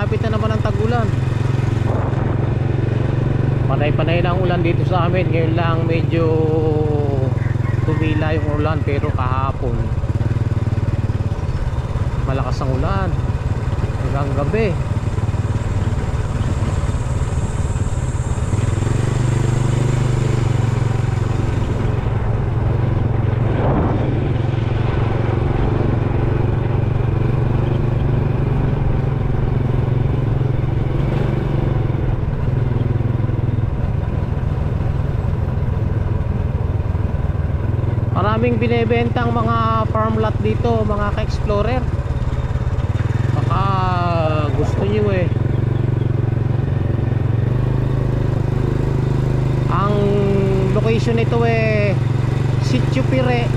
malapit na naman ang tag-ulan. Panay-panay na ang ulan dito sa amin. Ngayon lang medyo tumila yung ulan, pero kahapon malakas ang ulan hanggang gabi. Maraming binebentang mga farm lot dito, mga ka-explorer. Baka gusto nyo eh. Ang location nito eh Sitio Pire,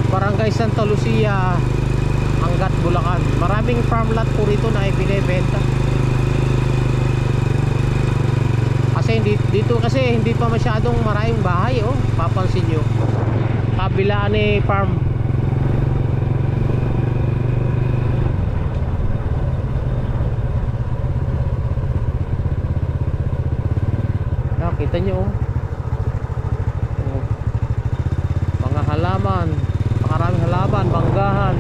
Barangay Santa Lucia, Angat, Bulacan. Maraming farm lot po rito na ibinebenta. Kasi dito kasi hindi pa masyadong maraming bahay, oh. Papansin nyo, kabilaan ni farm. Nakita nyo, oh. Mga halaman, maraming halaman, banggahan.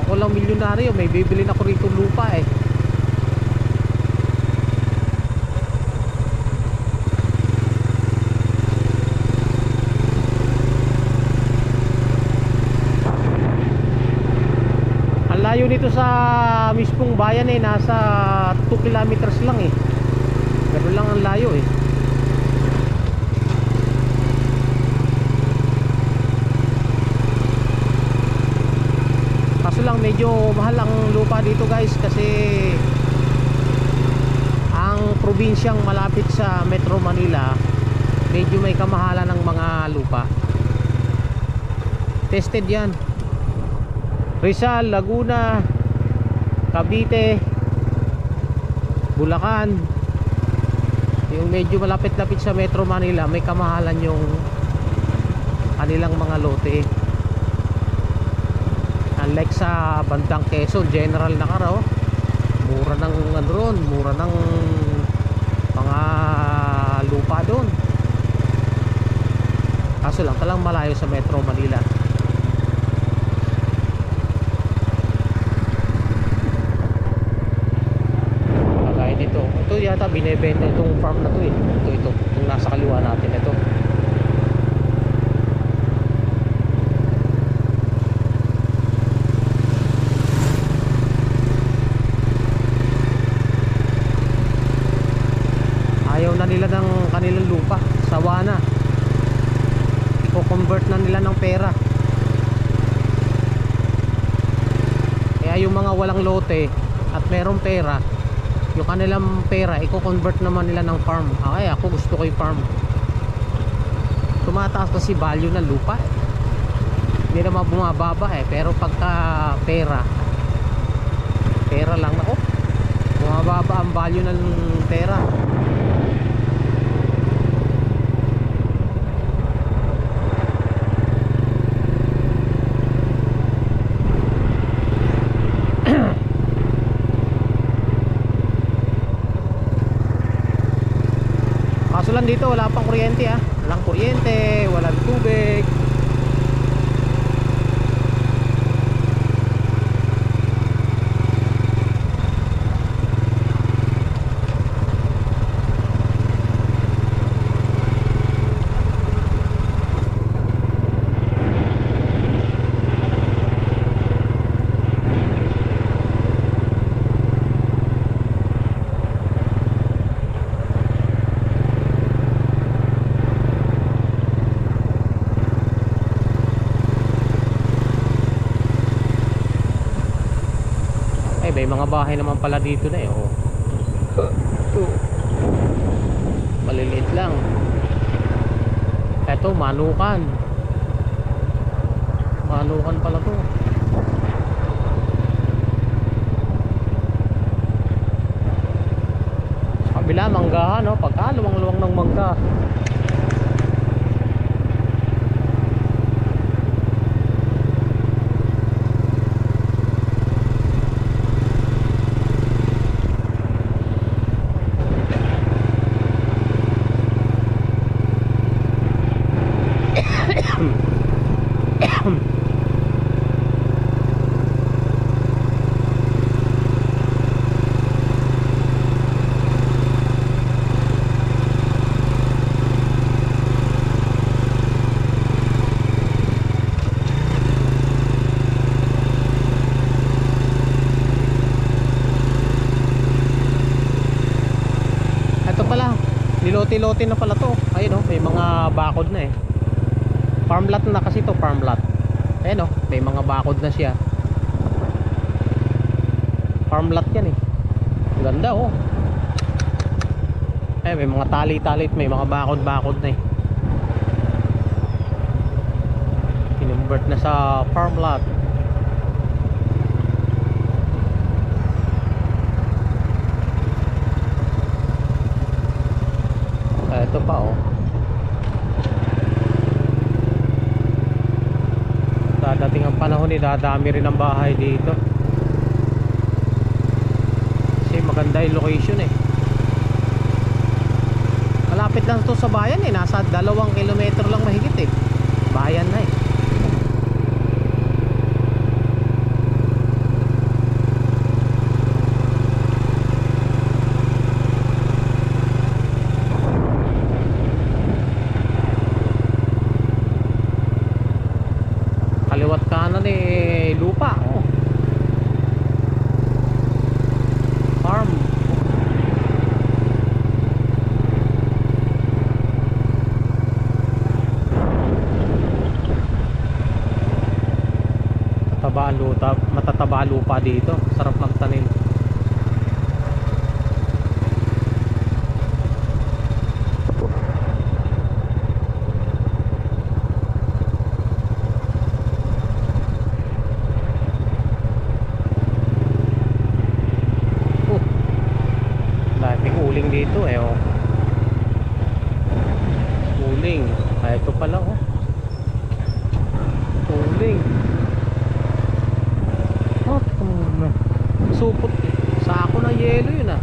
Ako lang milyonaryo, may bibili na ko rito lupa eh. Layo nito sa mismong bayan eh, nasa 2 kilometers lang eh. Gano'n lang ang layo eh. Kaso lang medyo mahal ang lupa dito guys, kasi ang probinsyang malapit sa Metro Manila medyo may kamahalan ng mga lupa. Tested yan. Rizal, Laguna, Cavite, Bulacan, yung medyo malapit-lapit sa Metro Manila, may kamahalan yung kanilang mga lote. Unlike sa bandang Quezon, General Nakaraw, mura ng ano ron, mura ng mga lupa doon. Kaso lang talang malayo sa Metro Manila. Ito yata binebenta itong farm na to eh. Ito itong nasa kaliwa natin ito. Ayaw na nila ng kanilang lupa, sawa na. I-convert na nila ng pera. Kaya yung mga walang lote at merong pera, yung kanilang pera i-convert naman nila ng farm. Ay, ako gusto ko yung farm. Tumataas kasi value ng lupa eh. Hindi naman bumababa eh. Pero pagka pera lang na, oh, bumababa ang value ng pera. Kaso dito wala pang kuryente ah. Walang kuryente, walang tubig. May mga bahay naman pala dito na eh, oh. Maliliit lang. Eto, Manukan. Manukan pala to. Sa kabila, manggahan, no? Pagkaluwang-luwang ng mangga. lote-lote na pala to. Ayun oh, may mga bakod na eh. Farm lot na kasi to, farm lot. Ayun oh, may mga bakod na siya. Farm lot yan eh. Ganda oh. Ay, may mga tali-tali at may mga bakod-bakod na eh. Kinumbert na sa farm lot. Ito pa oh. Dadating ang panahon dadami rin ang bahay dito. Kasi maganda yung location eh. Malapit lang to sa bayan eh. Nasa 2 kilometro lang mahigit eh. Bayan na eh. Kaliwat kanan eh lupa oh. Farm. Matataba lupa dito. Sarap magtanim. Daming uling dito eh oh. Uling. Ay ito pala oh. Uling. Supot. Sako na yelo yun ah.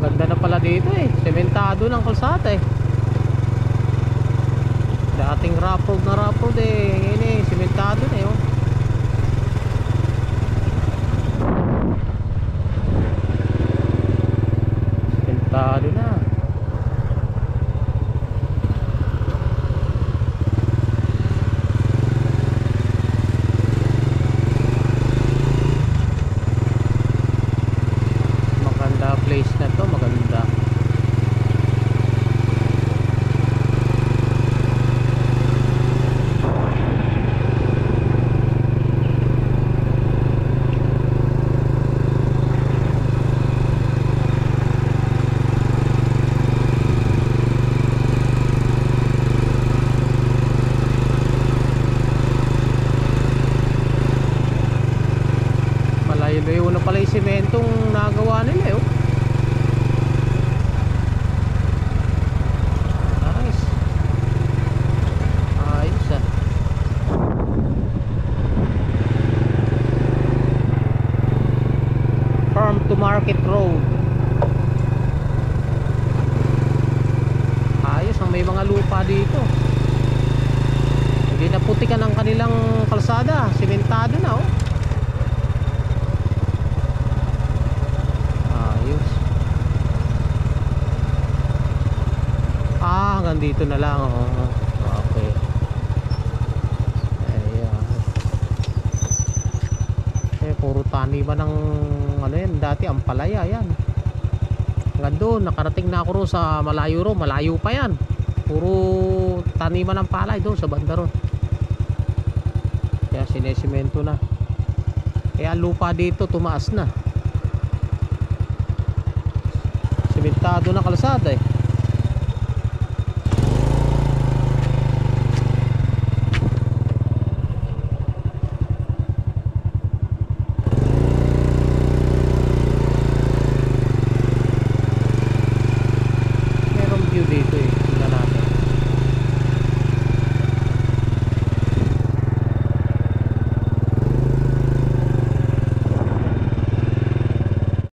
Ganda na pala dito eh. Sementado ng kalsada eh. Dating rough road eh. Ngayon eh, sementado na eh oh. Sementado na. Maganda place na to, maganda. Malayo na pala yung sementong nagawa nila eh oh. Nice. Ayos ah. Farm to Market Road. Ayos ang may mga lupa dito. Hindi na putikan ang kanilang kalsada. Sementado na oh. Hanggang dito na lang oh. Okay. Ayan. Eh puro taniman ng ano yan, dati ang palaya yan. Hanggang doon, nakarating na ako ro sa malayo ro, malayo pa yan. Puro taniman ng palay doon sa banda ron. Kaya sinesemento na. Kaya lupa dito tumaas na. Sementado na kalsada eh.